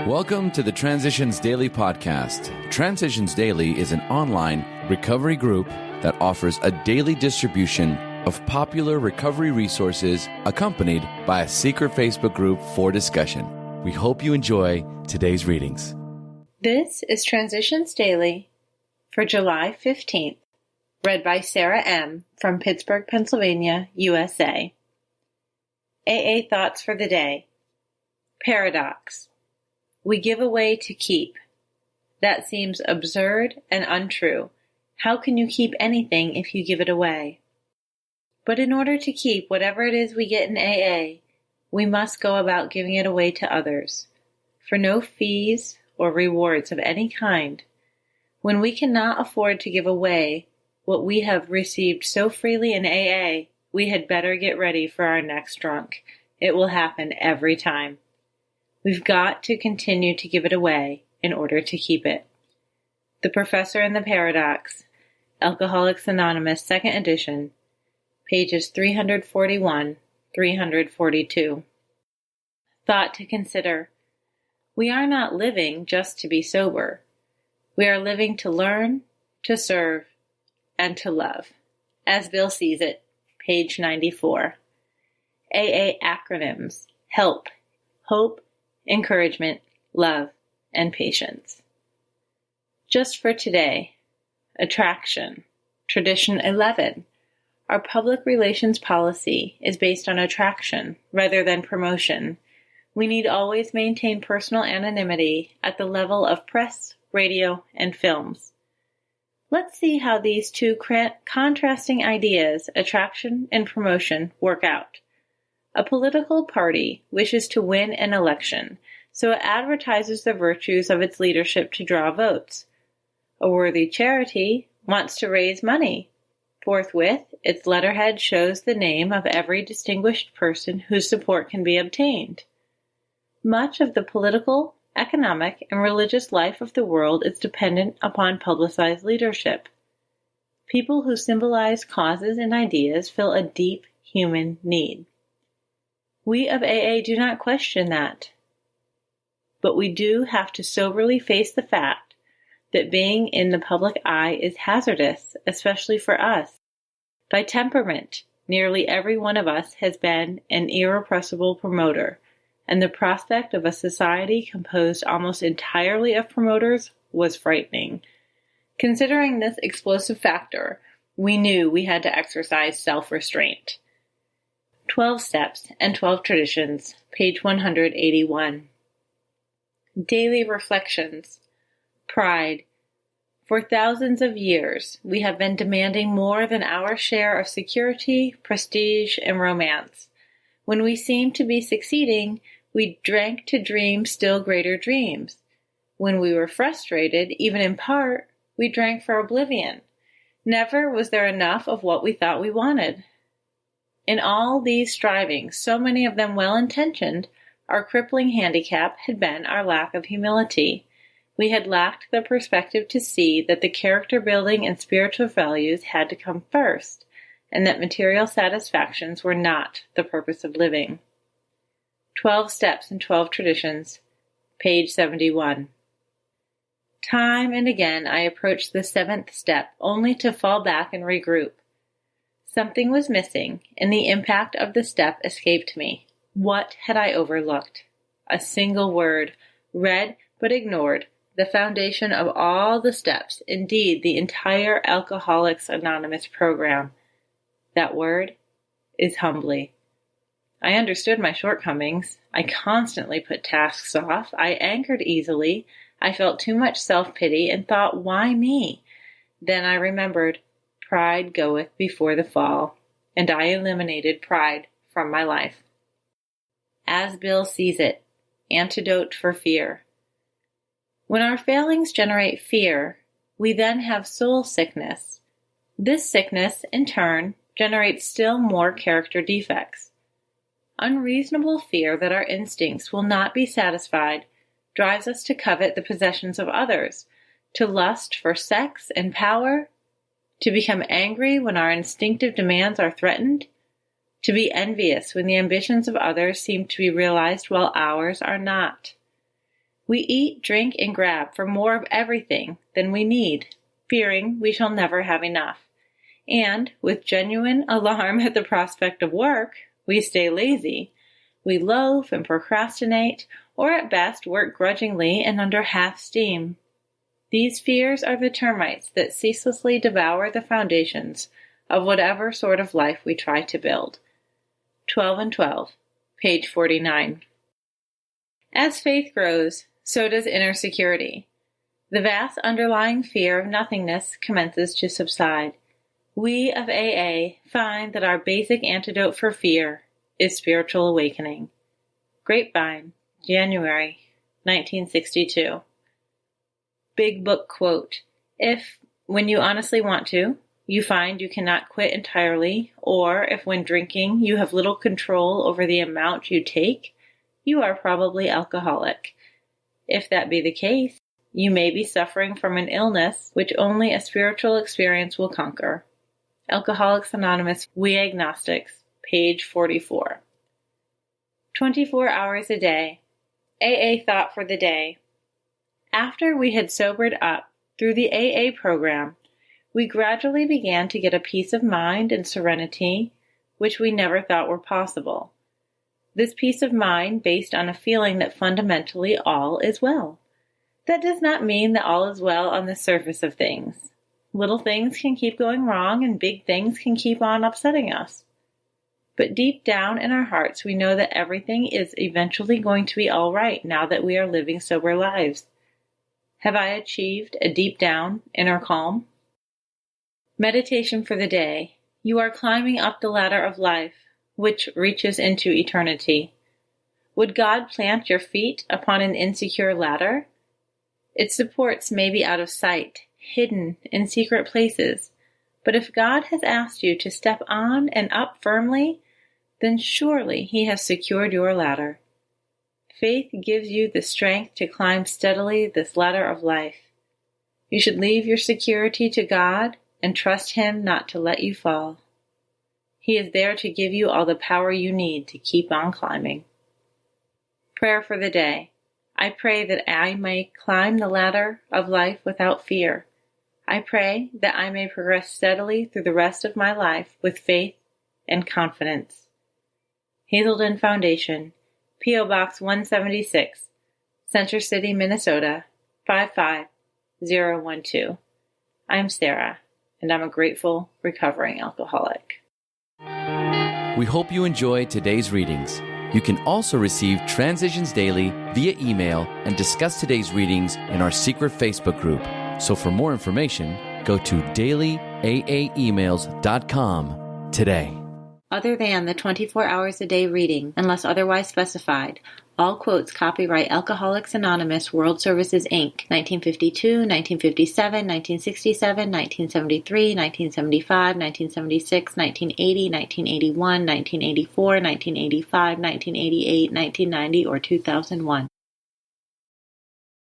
Welcome to the Transitions Daily podcast. Transitions Daily is an online recovery group that offers a daily distribution of popular recovery resources accompanied by a secret Facebook group for discussion. We hope you enjoy today's readings. This is Transitions Daily for July 15th, read by Sarah M. from Pittsburgh, Pennsylvania, USA. AA Thoughts for the Day. Paradox. We give away to keep. That seems absurd and untrue. How can you keep anything if you give it away? But in order to keep whatever it is we get in AA, we must go about giving it away to others, for no fees or rewards of any kind. When we cannot afford to give away what we have received so freely in AA, we had better get ready for our next drunk. It will happen every time. We've got to continue to give it away in order to keep it. The Professor and the Paradox, Alcoholics Anonymous, 2nd edition, pages 341-342. Thought to consider. We are not living just to be sober. We are living to learn, to serve, and to love. As Bill sees it, page 94. AA acronyms: HELP, Hope, Encouragement, Love, and Patience. Just for today, attraction. Tradition 11. Our public relations policy is based on attraction rather than promotion. We need always maintain personal anonymity at the level of press, radio, and films. Let's see how these two contrasting ideas, attraction and promotion, work out. A political party wishes to win an election, so it advertises the virtues of its leadership to draw votes. A worthy charity wants to raise money. Forthwith, its letterhead shows the name of every distinguished person whose support can be obtained. Much of the political, economic, and religious life of the world is dependent upon publicized leadership. People who symbolize causes and ideas fill a deep human need. We of AA do not question that. But we do have to soberly face the fact that being in the public eye is hazardous, especially for us. By temperament, nearly every one of us has been an irrepressible promoter, and the prospect of a society composed almost entirely of promoters was frightening. Considering this explosive factor, we knew we had to exercise self-restraint. 12 Steps and 12 Traditions, page 181. Daily Reflections. Pride. For thousands of years, we have been demanding more than our share of security, prestige, and romance. When we seemed to be succeeding, we drank to dream still greater dreams. When we were frustrated, even in part, we drank for oblivion. Never was there enough of what we thought we wanted. In all these strivings, so many of them well-intentioned, our crippling handicap had been our lack of humility. We had lacked the perspective to see that the character-building and spiritual values had to come first, and that material satisfactions were not the purpose of living. 12 Steps and 12 Traditions, page 71. Time and again I approached the 7th step only to fall back and regroup. Something was missing, and the impact of the step escaped me. What had I overlooked? A single word, read but ignored, the foundation of all the steps, indeed the entire Alcoholics Anonymous program. That word is humbly. I understood my shortcomings. I constantly put tasks off. I anchored easily. I felt too much self-pity and thought, why me? Then I remembered, pride goeth before the fall, and I eliminated pride from my life. As Bill sees it, antidote for fear. When our failings generate fear, we then have soul sickness. This sickness, in turn, generates still more character defects. Unreasonable fear that our instincts will not be satisfied drives us to covet the possessions of others, to lust for sex and power, to become angry when our instinctive demands are threatened, to be envious when the ambitions of others seem to be realized while ours are not. We eat, drink, and grab for more of everything than we need, fearing we shall never have enough. And, with genuine alarm at the prospect of work, we stay lazy. We loaf and procrastinate, or at best work grudgingly and under half steam. These fears are the termites that ceaselessly devour the foundations of whatever sort of life we try to build. 12 and 12, page 49. As faith grows, so does inner security. The vast underlying fear of nothingness commences to subside. We of AA find that our basic antidote for fear is spiritual awakening. Grapevine, January, 1962. Big Book quote: If, when you honestly want to, you find you cannot quit entirely, or if when drinking you have little control over the amount you take, you are probably alcoholic. If that be the case, you may be suffering from an illness which only a spiritual experience will conquer. Alcoholics Anonymous, We Agnostics, page 44. 24 hours a day. AA thought for the day. After we had sobered up through the AA program, we gradually began to get a peace of mind and serenity which we never thought were possible. This peace of mind based on a feeling that fundamentally all is well. That does not mean that all is well on the surface of things. Little things can keep going wrong and big things can keep on upsetting us. But deep down in our hearts we know that everything is eventually going to be all right now that we are living sober lives. Have I achieved a deep down inner calm? Meditation for the day. You are climbing up the ladder of life, which reaches into eternity. Would God plant your feet upon an insecure ladder? Its supports may be out of sight, hidden in secret places, but if God has asked you to step on and up firmly, then surely He has secured your ladder. Faith gives you the strength to climb steadily this ladder of life. You should leave your security to God and trust Him not to let you fall. He is there to give you all the power you need to keep on climbing. Prayer for the day. I pray that I may climb the ladder of life without fear. I pray that I may progress steadily through the rest of my life with faith and confidence. Hazelden Foundation, P.O. Box 176, Center City, Minnesota, 55012. I'm Sarah, and I'm a grateful, recovering alcoholic. We hope you enjoyed today's readings. You can also receive Transitions Daily via email and discuss today's readings in our secret Facebook group. So for more information, go to dailyaaemails.com today. Other than the 24 hours a day reading, unless otherwise specified, all quotes copyright Alcoholics Anonymous World Services, Inc., 1952, 1957, 1967, 1973, 1975, 1976, 1980, 1981, 1984, 1985, 1988, 1990, or 2001.